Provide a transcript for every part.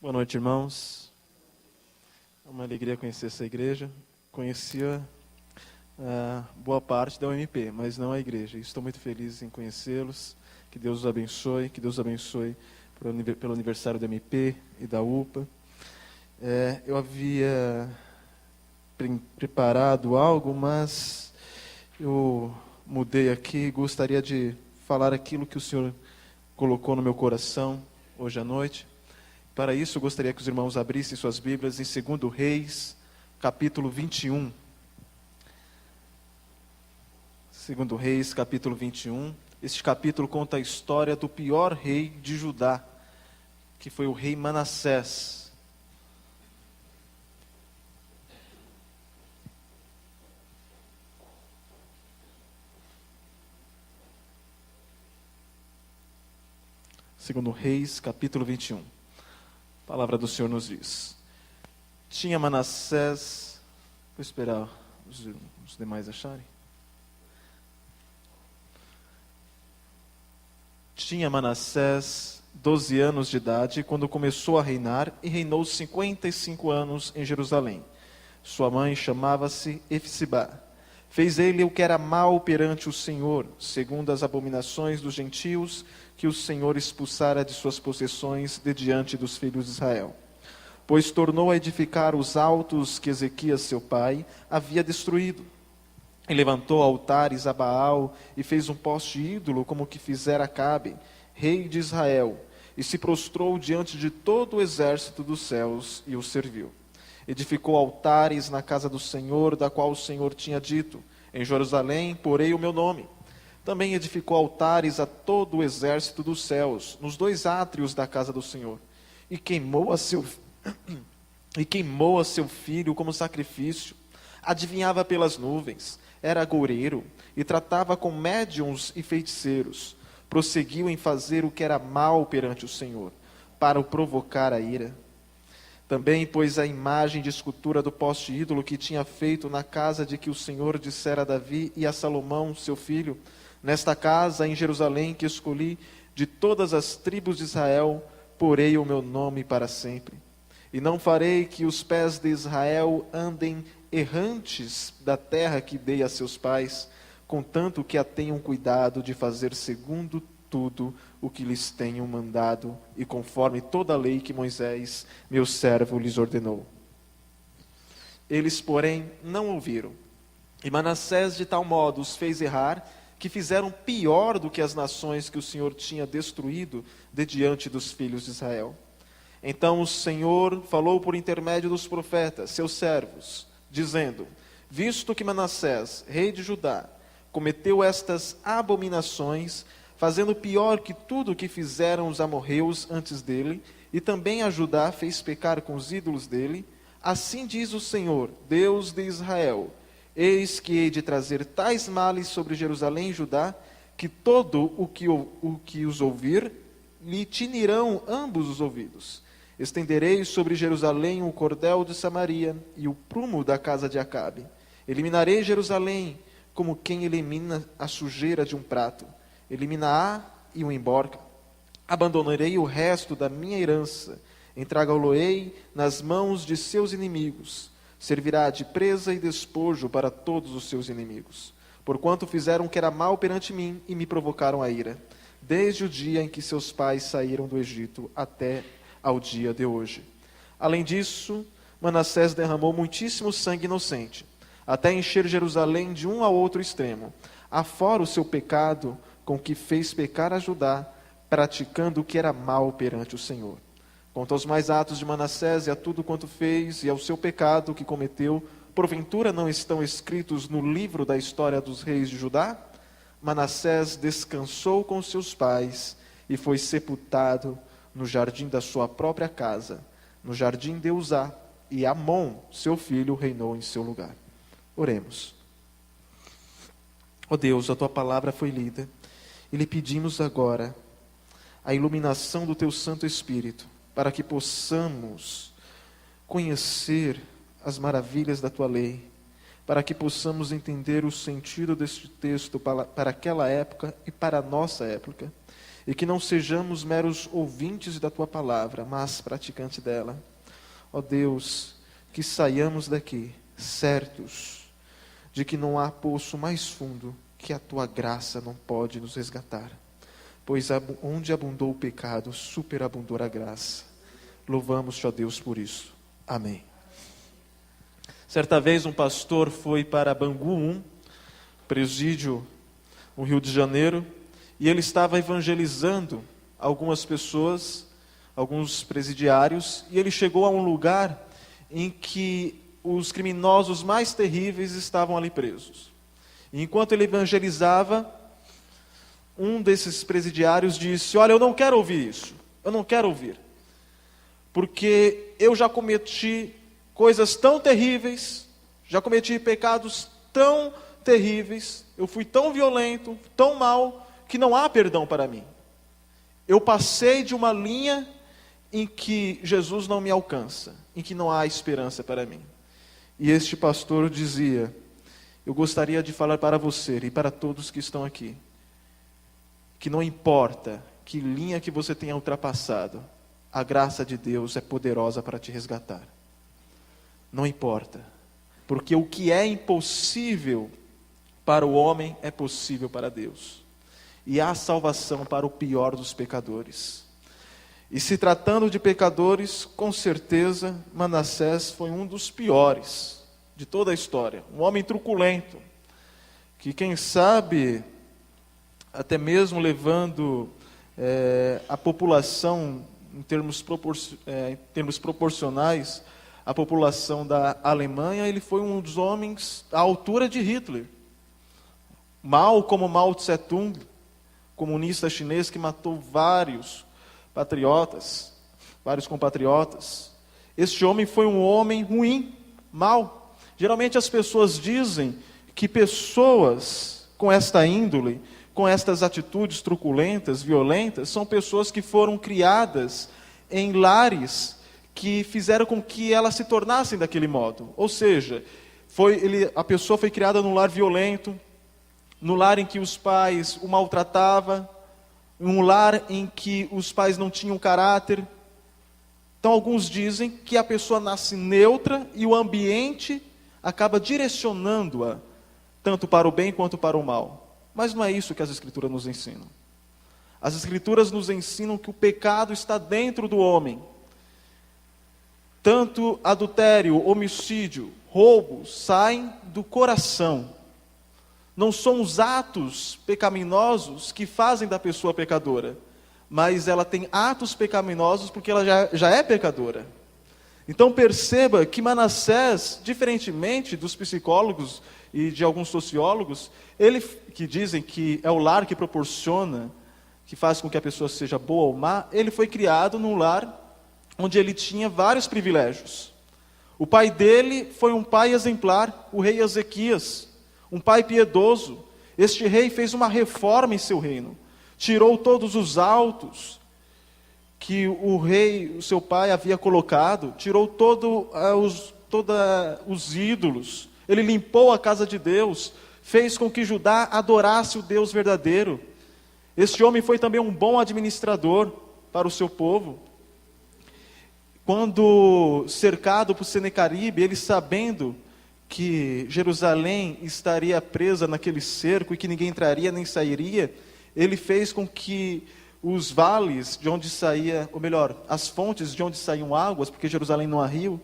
Boa noite, irmãos. É uma alegria conhecer essa igreja. Conhecia boa parte da UMP, mas não a igreja. Estou muito feliz em conhecê-los. Que Deus os abençoe. Que Deus os abençoe pelo aniversário da UMP e da UPA. Eu havia preparado algo, mas eu mudei aqui e gostaria de falar aquilo que o Senhor colocou no meu coração hoje à noite. Para isso, eu gostaria que os irmãos abrissem suas Bíblias em 2 Reis, capítulo 21. 2 Reis, capítulo 21. Este capítulo conta a história do pior rei de Judá, que foi o rei Manassés. Segundo Reis, capítulo 21. A palavra do Senhor nos diz: tinha Manassés... Vou esperar os demais acharem. Tinha Manassés 12 anos de idade quando começou a reinar, e reinou 55 anos em Jerusalém. Sua mãe chamava-se Efsibá. Fez ele o que era mal perante o Senhor, segundo as abominações dos gentios, que o Senhor expulsara de suas possessões de diante dos filhos de Israel. Pois tornou a edificar os altos que Ezequias, seu pai, havia destruído. E levantou altares a Baal, e fez um poste ídolo, como o que fizera Acabe, rei de Israel, e se prostrou diante de todo o exército dos céus, e o serviu. Edificou altares na casa do Senhor, da qual o Senhor tinha dito: em Jerusalém porei o meu nome. Também edificou altares a todo o exército dos céus, nos 2 átrios da casa do Senhor. E queimou a seu filho como sacrifício. Adivinhava pelas nuvens, era agoureiro, e tratava com médiuns e feiticeiros. Prosseguiu em fazer o que era mal perante o Senhor, para o provocar a ira. Também pôs a imagem de escultura do poste ídolo que tinha feito na casa de que o Senhor dissera a Davi e a Salomão, seu filho: nesta casa em Jerusalém que escolhi de todas as tribos de Israel, porei o meu nome para sempre. E não farei que os pés de Israel andem errantes da terra que dei a seus pais, contanto que a tenham cuidado de fazer segundo tudo o que lhes tenho mandado, e conforme toda a lei que Moisés, meu servo, lhes ordenou. Eles, porém, não ouviram. E Manassés de tal modo os fez errar, que fizeram pior do que as nações que o Senhor tinha destruído de diante dos filhos de Israel. Então o Senhor falou por intermédio dos profetas, seus servos, dizendo: visto que Manassés, rei de Judá, cometeu estas abominações, fazendo pior que tudo o que fizeram os amorreus antes dele, e também a Judá fez pecar com os ídolos dele, assim diz o Senhor, Deus de Israel: eis que hei de trazer tais males sobre Jerusalém e Judá, que todo o que os ouvir, lhe tinirão ambos os ouvidos. Estenderei sobre Jerusalém o cordel de Samaria e o prumo da casa de Acabe. Eliminarei Jerusalém como quem elimina a sujeira de um prato. Elimina-a e o emborca. Abandonarei o resto da minha herança. Entregá-lo-ei nas mãos de seus inimigos. Servirá de presa e despojo para todos os seus inimigos. Porquanto fizeram o que era mal perante mim e me provocaram a ira, desde o dia em que seus pais saíram do Egito até ao dia de hoje. Além disso, Manassés derramou muitíssimo sangue inocente, até encher Jerusalém de um ao outro extremo, afora o seu pecado com que fez pecar a Judá, praticando o que era mal perante o Senhor. Quanto aos mais atos de Manassés e a tudo quanto fez, e ao seu pecado que cometeu, porventura não estão escritos no livro da história dos reis de Judá? Manassés descansou com seus pais e foi sepultado no jardim da sua própria casa, no jardim de Uzá, e Amon, seu filho, reinou em seu lugar. Oremos. Ó Deus, a tua palavra foi lida, e lhe pedimos agora a iluminação do teu Santo Espírito, para que possamos conhecer as maravilhas da tua lei, para que possamos entender o sentido deste texto para aquela época e para a nossa época, e que não sejamos meros ouvintes da Tua palavra, mas praticantes dela. Ó Deus, que saiamos daqui certos de que não há poço mais fundo que a Tua graça não pode nos resgatar, pois onde abundou o pecado, superabundou a graça. Louvamos-te, ó Deus, por isso. Amém. Certa vez um pastor foi para Bangu 1, presídio no Rio de Janeiro, e ele estava evangelizando algumas pessoas, alguns presidiários, e ele chegou a um lugar em que os criminosos mais terríveis estavam ali presos. E enquanto ele evangelizava, um desses presidiários disse: olha, eu não quero ouvir isso, eu não quero ouvir, porque eu já cometi coisas tão terríveis, já cometi pecados tão terríveis, eu fui tão violento, tão mau, que não há perdão para mim. Eu passei de uma linha em que Jesus não me alcança, em que não há esperança para mim. E este pastor dizia: eu gostaria de falar para você e para todos que estão aqui, que não importa que linha que você tenha ultrapassado, a graça de Deus é poderosa para te resgatar. Não importa, porque o que é impossível para o homem é possível para Deus. E há salvação para o pior dos pecadores. E se tratando de pecadores, com certeza Manassés foi um dos piores de toda a história. Um homem truculento, que quem sabe, até mesmo levando a população em termos proporcionais, a população da Alemanha, ele foi um dos homens à altura de Hitler. Mal como Mao Tse-tung, comunista chinês que matou vários compatriotas. Este homem foi um homem ruim, mau. Geralmente as pessoas dizem que pessoas com esta índole, com estas atitudes truculentas, violentas, são pessoas que foram criadas em lares que fizeram com que elas se tornassem daquele modo. Ou seja, a pessoa foi criada num lar violento, no lar em que os pais o maltratavam, um lar em que os pais não tinham caráter. Então alguns dizem que a pessoa nasce neutra e o ambiente acaba direcionando-a tanto para o bem quanto para o mal. Mas não é isso que as Escrituras nos ensinam. As Escrituras nos ensinam que o pecado está dentro do homem. Tanto adultério, homicídio, roubo saem do coração. Não são os atos pecaminosos que fazem da pessoa pecadora, mas ela tem atos pecaminosos porque ela já é pecadora. Então perceba que Manassés, diferentemente dos psicólogos e de alguns sociólogos, que dizem que é o lar que proporciona, que faz com que a pessoa seja boa ou má, ele foi criado num lar onde ele tinha vários privilégios. O pai dele foi um pai exemplar, o rei Ezequias, um pai piedoso. Este rei fez uma reforma em seu reino, tirou todos os altos que o seu pai havia colocado, tirou todos os ídolos, ele limpou a casa de Deus, fez com que Judá adorasse o Deus verdadeiro. Este homem foi também um bom administrador para o seu povo. Quando cercado por Senecaribe, ele sabendo que Jerusalém estaria presa naquele cerco e que ninguém entraria nem sairia, ele fez com que os vales de onde saía, ou melhor, as fontes de onde saíam águas, porque Jerusalém não há rio,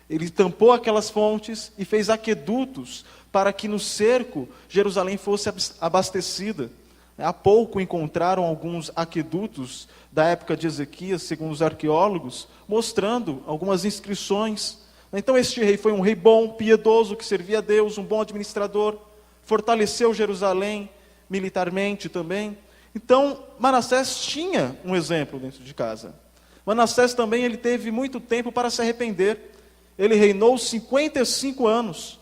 ele tampou aquelas fontes e fez aquedutos para que no cerco Jerusalém fosse abastecida. Há pouco encontraram alguns aquedutos da época de Ezequias, segundo os arqueólogos, mostrando algumas inscrições. Então este rei foi um rei bom, piedoso, que servia a Deus, um bom administrador, fortaleceu Jerusalém militarmente também. Então Manassés tinha um exemplo dentro de casa. Manassés também ele teve muito tempo para se arrepender. Ele reinou 55 anos.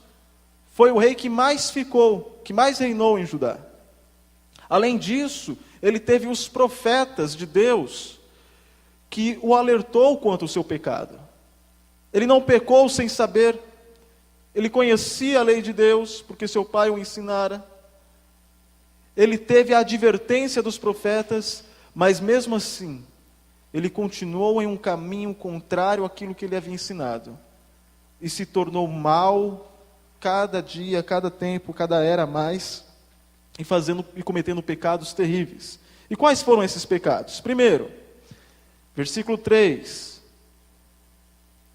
Foi o rei que mais reinou em Judá. Além disso, ele teve os profetas de Deus que o alertou quanto ao seu pecado. Ele não pecou sem saber. Ele conhecia a lei de Deus, porque seu pai o ensinara. Ele teve a advertência dos profetas, Mas mesmo assim, ele continuou em um caminho contrário àquilo que ele havia ensinado. E se tornou mal cada dia, cada tempo, cada era mais, e cometendo pecados terríveis. E quais foram esses pecados? Primeiro, versículo 3,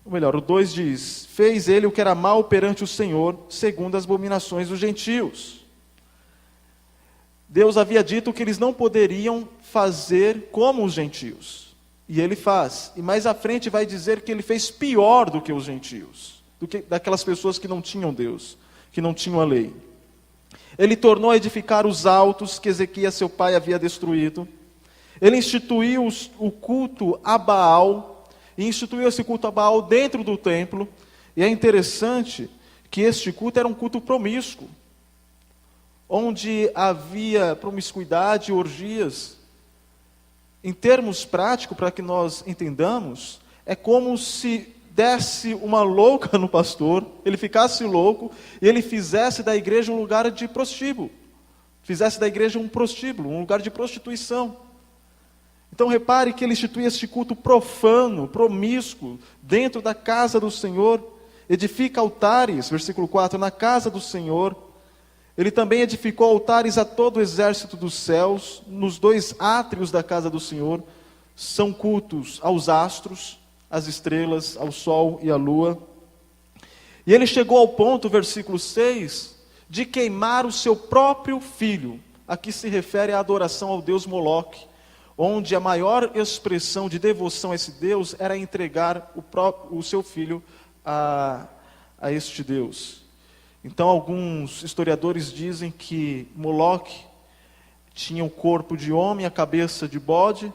ou melhor, o 2 diz: fez ele o que era mal perante o Senhor, segundo as abominações dos gentios. Deus havia dito que eles não poderiam fazer como os gentios, e ele faz. E mais à frente vai dizer que ele fez pior do que os gentios, do que daquelas pessoas que não tinham Deus, que não tinham a lei. Ele tornou a edificar os altos que Ezequias seu pai havia destruído. Ele instituiu o culto a Baal, e instituiu esse culto a Baal dentro do templo. E é interessante que este culto era um culto promíscuo, onde havia promiscuidade, orgias. Em termos práticos, para que nós entendamos, é como se desse uma louca no pastor, ele ficasse louco, e ele fizesse da igreja um lugar de prostíbulo. Fizesse da igreja um prostíbulo, um lugar de prostituição. Então repare que ele institui este culto profano, promíscuo, dentro da casa do Senhor. Edifica altares, versículo 4, na casa do Senhor. Ele também edificou altares a todo o exército dos céus, nos 2 átrios da casa do Senhor. São cultos aos astros, às estrelas, ao sol e à lua. E ele chegou ao ponto, versículo 6, de queimar o seu próprio filho. Aqui se refere à adoração ao deus Moloque, onde a maior expressão de devoção a esse deus era entregar o seu filho a este deus. Então alguns historiadores dizem que Moloque tinha o corpo de homem, a cabeça de bode,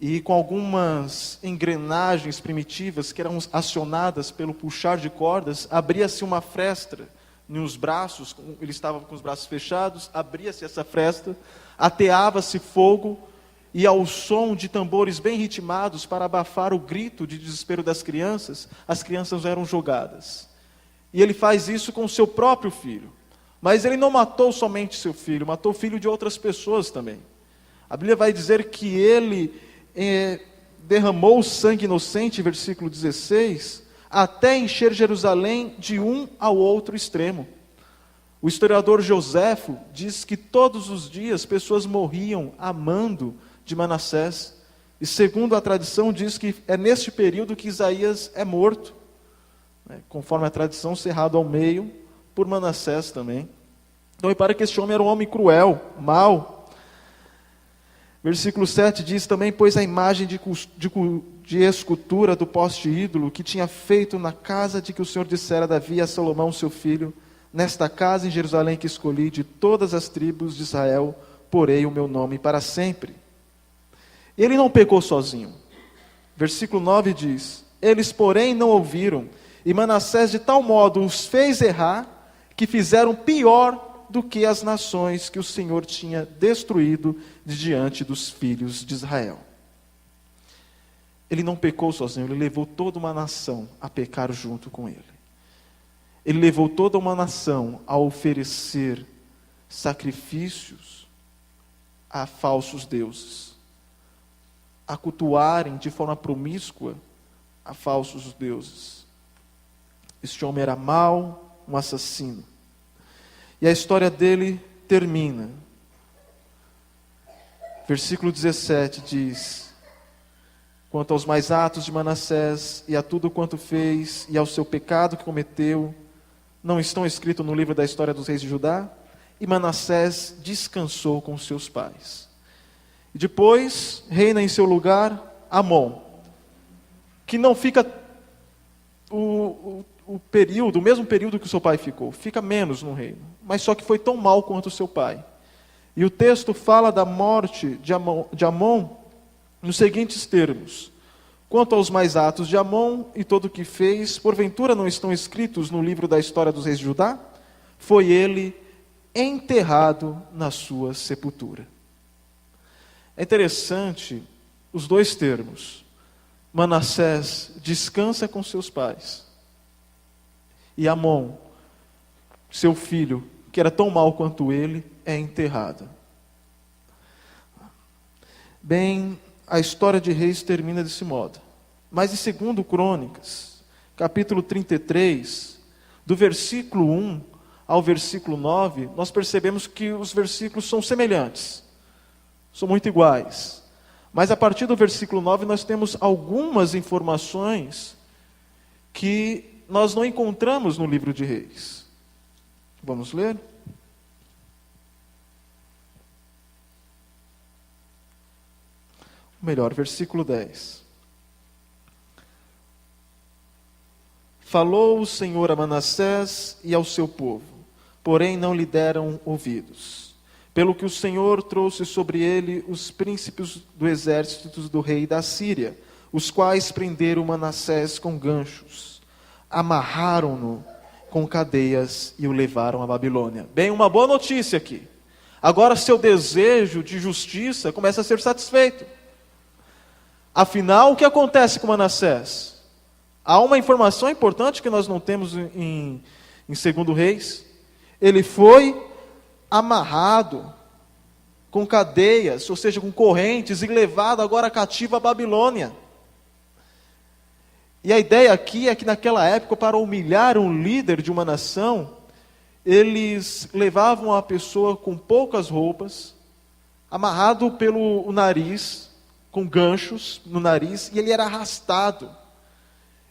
e com algumas engrenagens primitivas que eram acionadas pelo puxar de cordas, abria-se uma fresta nos braços, ele estava com os braços fechados, abria-se essa fresta, ateava-se fogo, e ao som de tambores bem ritmados para abafar o grito de desespero das crianças, as crianças eram jogadas. E ele faz isso com o seu próprio filho. Mas ele não matou somente seu filho, matou o filho de outras pessoas também. A Bíblia vai dizer que ele derramou sangue inocente, versículo 16, até encher Jerusalém de um ao outro extremo. O historiador Joséfo diz que todos os dias pessoas morriam amando de Manassés, e segundo a tradição diz que é neste período que Isaías é morto, conforme a tradição, cerrado ao meio por Manassés também. Então repare que este homem era um homem cruel, mau. Versículo 7 diz também: pois a imagem de escultura do poste ídolo que tinha feito na casa de que o Senhor dissera a Davi e a Salomão seu filho, nesta casa em Jerusalém que escolhi, de todas as tribos de Israel, porei o meu nome para sempre. Ele não pecou sozinho. Versículo 9 diz: eles porém não ouviram, e Manassés de tal modo os fez errar, que fizeram pior do que as nações que o Senhor tinha destruído de diante dos filhos de Israel. Ele não pecou sozinho, ele levou toda uma nação a pecar junto com ele. Ele levou toda uma nação a oferecer sacrifícios a falsos deuses, a cultuarem de forma promíscua a falsos deuses. Este homem era mau, um assassino. E a história dele termina. Versículo 17 diz: quanto aos mais atos de Manassés, e a tudo quanto fez, e ao seu pecado que cometeu, não estão escritos no livro da história dos reis de Judá? E Manassés descansou com seus pais. E depois reina em seu lugar Amon, que não fica o mesmo período que o seu pai ficou, fica menos no reino, mas só que foi tão mal quanto o seu pai. E o texto fala da morte de Amon nos seguintes termos: quanto aos mais atos de Amon e todo o que fez, porventura não estão escritos no livro da história dos reis de Judá? Foi ele enterrado na sua sepultura. É interessante os dois termos. Manassés descansa com seus pais, e Amon, seu filho, que era tão mau quanto ele, é enterrado. Bem, a história de Reis termina desse modo. Mas em 2 Crônicas, capítulo 33, do versículo 1 ao versículo 9, nós percebemos que os versículos são semelhantes, são muito iguais. Mas a partir do versículo 9 nós temos algumas informações que nós não encontramos no livro de Reis. Vamos ler? Melhor, versículo 10. Falou o Senhor a Manassés e ao seu povo, porém não lhe deram ouvidos. Pelo que o Senhor trouxe sobre ele os príncipes do exército do rei da Síria, os quais prenderam Manassés com ganchos, amarraram-no com cadeias e o levaram à Babilônia. Bem, uma boa notícia aqui. Agora seu desejo de justiça começa a ser satisfeito. Afinal, o que acontece com Manassés? Há uma informação importante que nós não temos em 2 Reis. Ele foi amarrado com cadeias, ou seja, com correntes, e levado agora cativo à Babilônia. E a ideia aqui é que naquela época, para humilhar um líder de uma nação, eles levavam a pessoa com poucas roupas, amarrado pelo nariz, com ganchos no nariz, e ele era arrastado.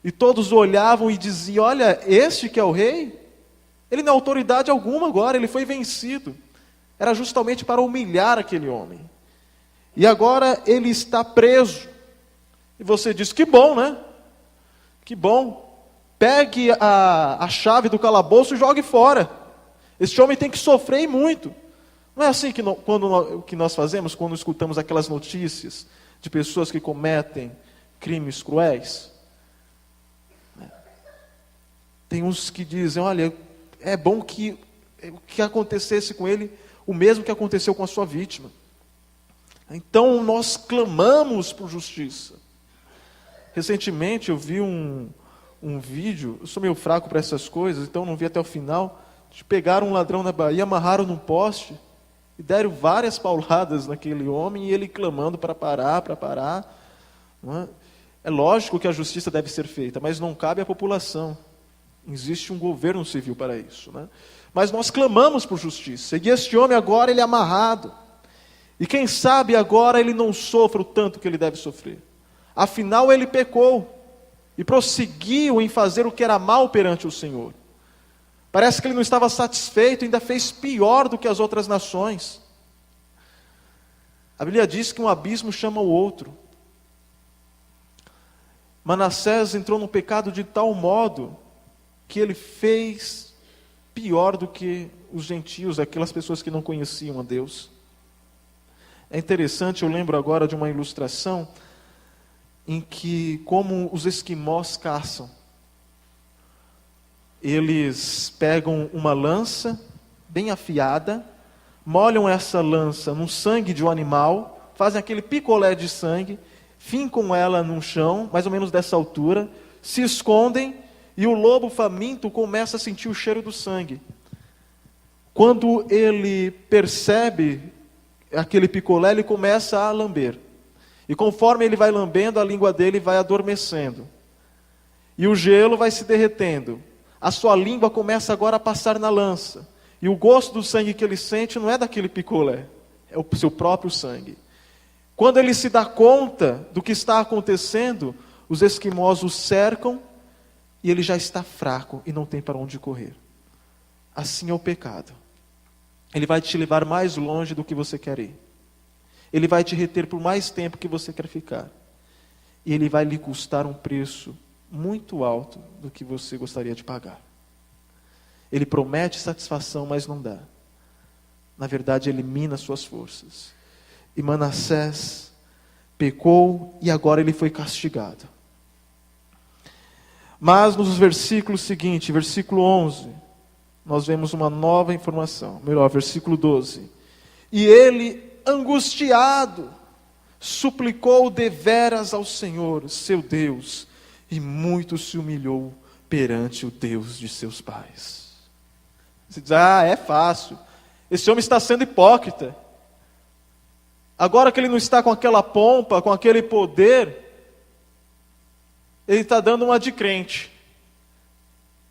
E todos olhavam e diziam: olha, este que é o rei, ele não é autoridade alguma agora, ele foi vencido. Era justamente para humilhar aquele homem. E agora ele está preso. E você diz: que bom, né? Que bom. Pegue a chave do calabouço e jogue fora. Este homem tem que sofrer e muito. Não é assim que nós fazemos quando escutamos aquelas notícias de pessoas que cometem crimes cruéis? Tem uns que dizem: olha, é bom que acontecesse com ele o mesmo que aconteceu com a sua vítima. Então nós clamamos por justiça. Recentemente eu vi um vídeo, eu sou meio fraco para essas coisas, então não vi até o final, de pegar um ladrão na Bahia, amarraram num poste e deram várias pauladas naquele homem, e ele clamando para parar. Não é? É lógico que a justiça deve ser feita, mas não cabe à população. Existe um governo civil para isso, né? Mas nós clamamos por justiça. E este homem agora, ele é amarrado. E quem sabe agora ele não sofra o tanto que ele deve sofrer. Afinal, ele pecou e prosseguiu em fazer o que era mal perante o Senhor. Parece que ele não estava satisfeito, ainda fez pior do que as outras nações. A Bíblia diz que um abismo chama o outro. Manassés entrou no pecado de tal modo que ele fez pior do que os gentios, aquelas pessoas que não conheciam a Deus. É interessante, eu lembro agora de uma ilustração em que, como os esquimós caçam, eles pegam uma lança bem afiada, molham essa lança no sangue de um animal, fazem aquele picolé de sangue, fincam ela no chão, mais ou menos dessa altura, se escondem, e o lobo faminto começa a sentir o cheiro do sangue. Quando ele percebe aquele picolé, ele começa a lamber. E conforme ele vai lambendo, a língua dele vai adormecendo. E o gelo vai se derretendo. A sua língua começa agora a passar na lança. E o gosto do sangue que ele sente não é daquele picolé, é o seu próprio sangue. Quando ele se dá conta do que está acontecendo, os esquimós o cercam e ele já está fraco e não tem para onde correr. Assim é o pecado. Ele vai te levar mais longe do que você quer ir. Ele vai te reter por mais tempo que você quer ficar. E ele vai lhe custar um preço muito alto do que você gostaria de pagar. Ele promete satisfação, mas não dá. Na verdade, elimina suas forças. E Manassés pecou e agora ele foi castigado. Mas nos versículos seguintes, versículo 11, nós vemos uma nova informação. Melhor, versículo 12. E ele, angustiado, suplicou deveras ao Senhor, seu Deus, e muito se humilhou perante o Deus de seus pais. Você diz: é fácil. Esse homem está sendo hipócrita. Agora que ele não está com aquela pompa, com aquele poder, ele está dando uma de crente,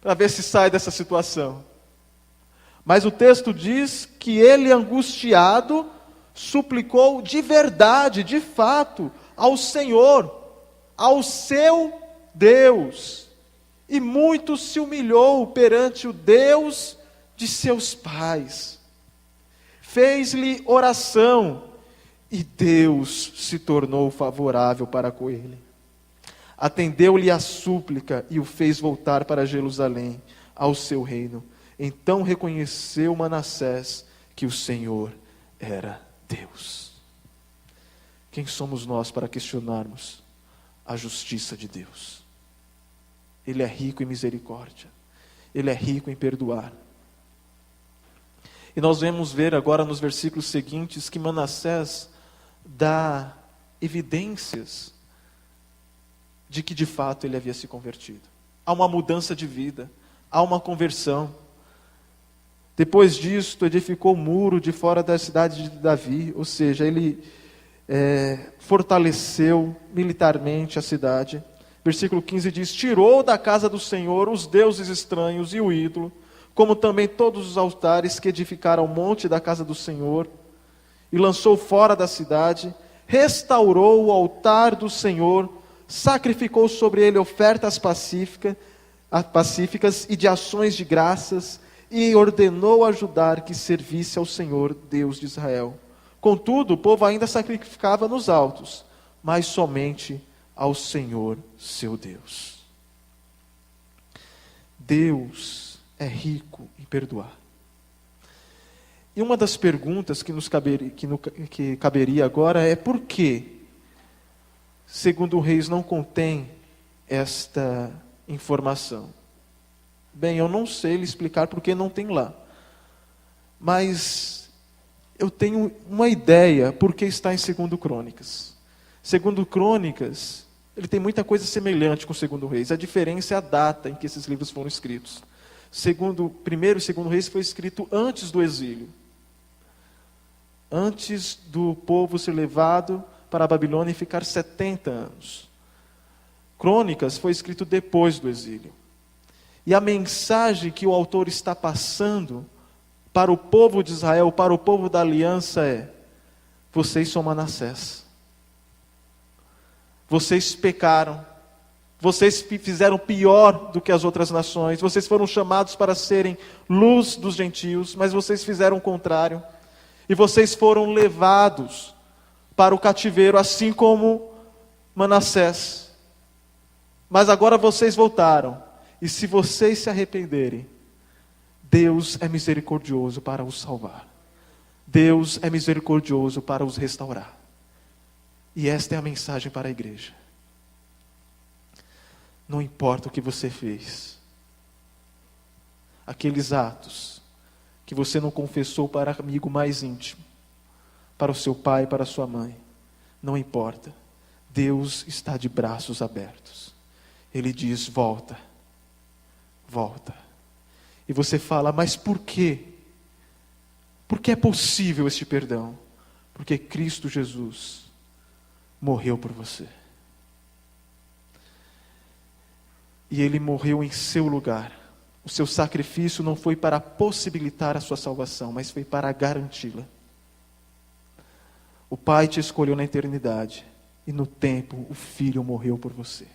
para ver se sai dessa situação. Mas o texto diz que ele, angustiado, suplicou de verdade, de fato, ao Senhor, ao seu Deus, e muito se humilhou perante o Deus de seus pais. Fez-lhe oração, e Deus se tornou favorável para com ele. Atendeu-lhe a súplica e o fez voltar para Jerusalém, ao seu reino. Então reconheceu Manassés que o Senhor era Deus. Quem somos nós para questionarmos a justiça de Deus? Ele é rico em misericórdia. Ele é rico em perdoar. E nós vamos ver agora nos versículos seguintes que Manassés dá evidências de que de fato ele havia se convertido. Há uma mudança de vida, há uma conversão. Depois disto, edificou o muro de fora da cidade de Davi, ou seja, ele fortaleceu militarmente a cidade. Versículo 15 diz: tirou da casa do Senhor os deuses estranhos e o ídolo, como também todos os altares que edificaram ao monte da casa do Senhor, e lançou fora da cidade, restaurou o altar do Senhor, sacrificou sobre ele ofertas pacíficas e de ações de graças, e ordenou a Judá que servisse ao Senhor, Deus de Israel. Contudo, o povo ainda sacrificava nos altos, mas somente ao Senhor, seu Deus. Deus é rico em perdoar. E uma das perguntas que caberia agora é: por que, segundo Reis, não contém esta informação? Bem, eu não sei lhe explicar porque não tem lá. Mas eu tenho uma ideia porque está em 2 Crônicas. 2 Crônicas, ele tem muita coisa semelhante com 2 Reis. A diferença é a data em que esses livros foram escritos. Primeiro e 2 Reis foi escrito antes do exílio. Antes do povo ser levado para a Babilônia e ficar 70 anos. Crônicas foi escrito depois do exílio. E a mensagem que o autor está passando para o povo de Israel, para o povo da aliança é: vocês são Manassés. Vocês pecaram. Vocês fizeram pior do que as outras nações. Vocês foram chamados para serem luz dos gentios, mas vocês fizeram o contrário. E vocês foram levados para o cativeiro, assim como Manassés. Mas agora vocês voltaram. E se vocês se arrependerem, Deus é misericordioso para os salvar. Deus é misericordioso para os restaurar. E esta é a mensagem para a igreja. Não importa o que você fez. Aqueles atos que você não confessou para o amigo mais íntimo, para o seu pai, para a sua mãe, não importa. Deus está de braços abertos. Ele diz: volta. Volta. E você fala: mas por quê? Por que é possível este perdão? Porque Cristo Jesus morreu por você. E Ele morreu em seu lugar. O seu sacrifício não foi para possibilitar a sua salvação, mas foi para garanti-la. O Pai te escolheu na eternidade, e no tempo o Filho morreu por você.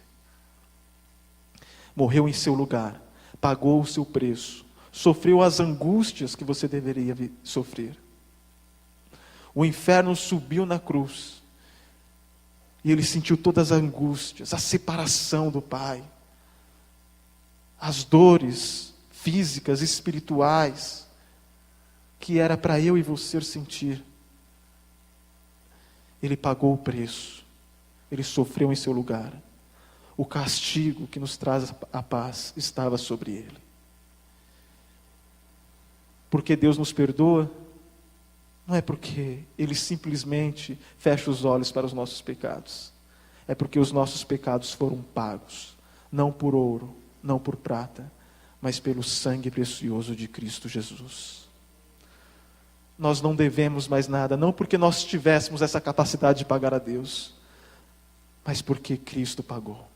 Morreu em seu lugar, pagou o seu preço, sofreu as angústias que você deveria sofrer. O inferno subiu na cruz, e ele sentiu todas as angústias, a separação do Pai, as dores físicas, espirituais, que era para eu e você sentir. Ele pagou o preço, ele sofreu em seu lugar. O castigo que nos traz a paz estava sobre ele. Porque Deus nos perdoa, não é porque Ele simplesmente fecha os olhos para os nossos pecados. É porque os nossos pecados foram pagos, não por ouro, não por prata, mas pelo sangue precioso de Cristo Jesus. nós não devemos mais nada, não porque nós tivéssemos essa capacidade de pagar a Deus, mas porque Cristo pagou.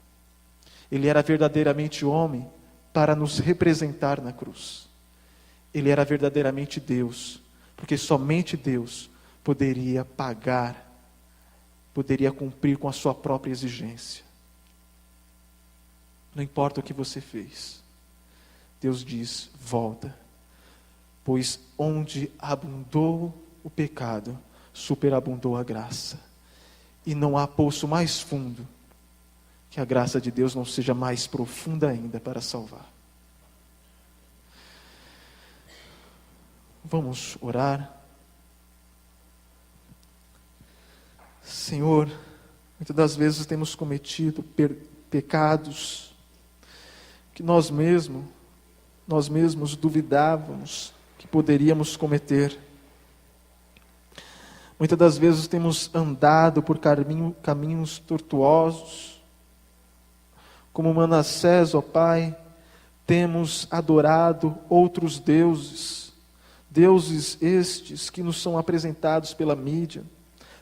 Ele era verdadeiramente homem para nos representar na cruz. Ele era verdadeiramente Deus, porque somente Deus poderia pagar, poderia cumprir com a sua própria exigência. Não importa o que você fez, Deus diz: volta, pois onde abundou o pecado, superabundou a graça. E não há poço mais fundo que a graça de Deus não seja mais profunda ainda para salvar. Vamos orar. Senhor, muitas das vezes temos cometido pecados que nós mesmos duvidávamos que poderíamos cometer. Muitas das vezes temos andado por caminhos tortuosos. Como Manassés, ó Pai, temos adorado outros deuses, deuses estes que nos são apresentados pela mídia.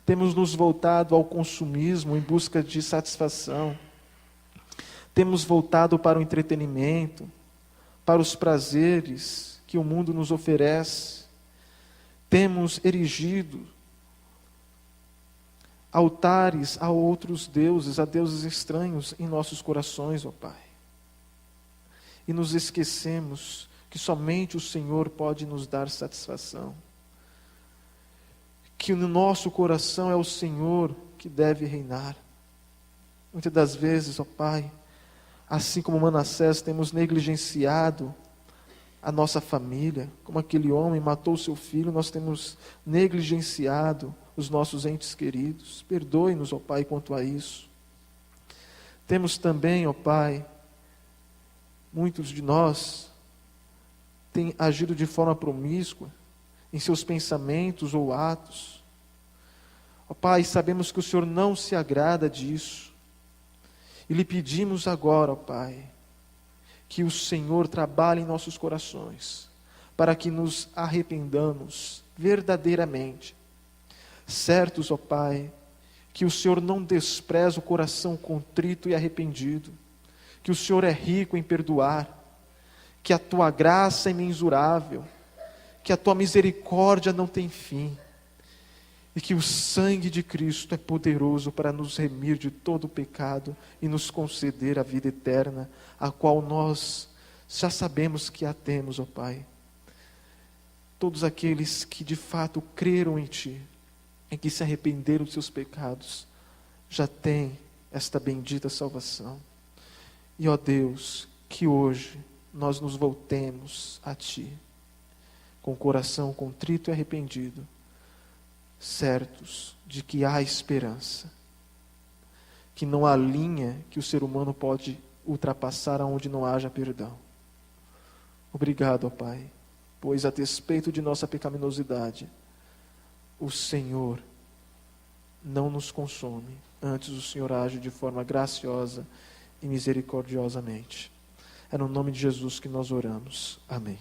Temos nos voltado ao consumismo em busca de satisfação. Temos voltado para o entretenimento, para os prazeres que o mundo nos oferece. Temos erigido altares a outros deuses, a deuses estranhos em nossos corações, ó Pai. E nos esquecemos que somente o Senhor pode nos dar satisfação. Que no nosso coração é o Senhor que deve reinar. Muitas das vezes, ó Pai, assim como Manassés, temos negligenciado a nossa família, como aquele homem matou seu filho, nós temos negligenciado os nossos entes queridos. Perdoe-nos, ó Pai, quanto a isso. Temos também, ó Pai, muitos de nós têm agido de forma promíscua em seus pensamentos ou atos. Ó Pai, sabemos que o Senhor não se agrada disso. E lhe pedimos agora, ó Pai, que o Senhor trabalhe em nossos corações, para que nos arrependamos verdadeiramente. Certos, ó Pai, que o Senhor não despreza o coração contrito e arrependido, que o Senhor é rico em perdoar, que a Tua graça é imensurável, que a Tua misericórdia não tem fim, e que o sangue de Cristo é poderoso para nos remir de todo o pecado e nos conceder a vida eterna, a qual nós já sabemos que a temos, ó Pai. Todos aqueles que de fato creram em Ti, em que se arrependeram dos seus pecados, já têm esta bendita salvação. E ó Deus, que hoje nós nos voltemos a Ti, com o coração contrito e arrependido, certos de que há esperança, que não há linha que o ser humano pode ultrapassar aonde não haja perdão. Obrigado, ó Pai, pois a despeito de nossa pecaminosidade, o Senhor não nos consome, antes o Senhor age de forma graciosa e misericordiosamente. É no nome de Jesus que nós oramos. Amém.